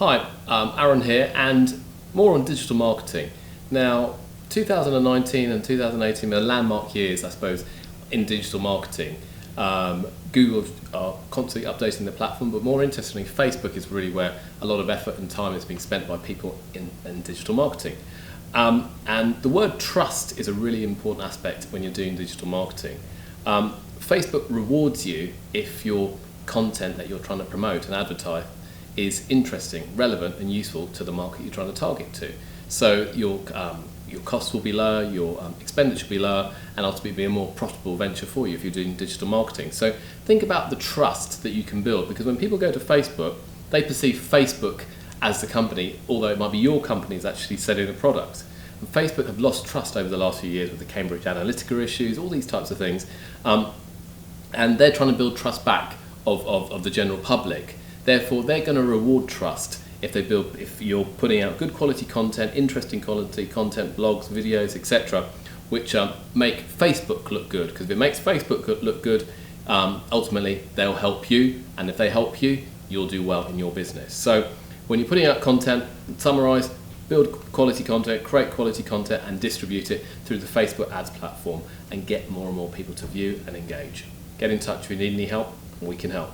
Hi, Arun here, and more on digital marketing. Now, 2019 and 2018 are landmark years, I suppose, in digital marketing. Google are constantly updating the platform, but more interestingly, Facebook is really where a lot of effort and time is being spent by people in digital marketing. And the word trust is a really important aspect when you're doing digital marketing. Facebook rewards you if your content that you're trying to promote and advertise is interesting, relevant and useful to the market you're trying to target to. So your costs will be lower, your expenditure will be lower, and ultimately be a more profitable venture for you if you're doing digital marketing. So think about the trust that you can build, because when people go to Facebook, they perceive Facebook as the company, although it might be your company is actually selling a product. And Facebook have lost trust over the last few years with the Cambridge Analytica issues, all these types of things, and they're trying to build trust back of the general public. Therefore, they're going to reward trust if you're putting out good quality content, interesting quality content, blogs, videos, etc., which make Facebook look good. Because if it makes Facebook look good, ultimately they'll help you, and if they help you, you'll do well in your business. So when you're putting out content, summarise, build quality content, create quality content, and distribute it through the Facebook ads platform, and get more and more people to view and engage. Get in touch if you need any help, and we can help.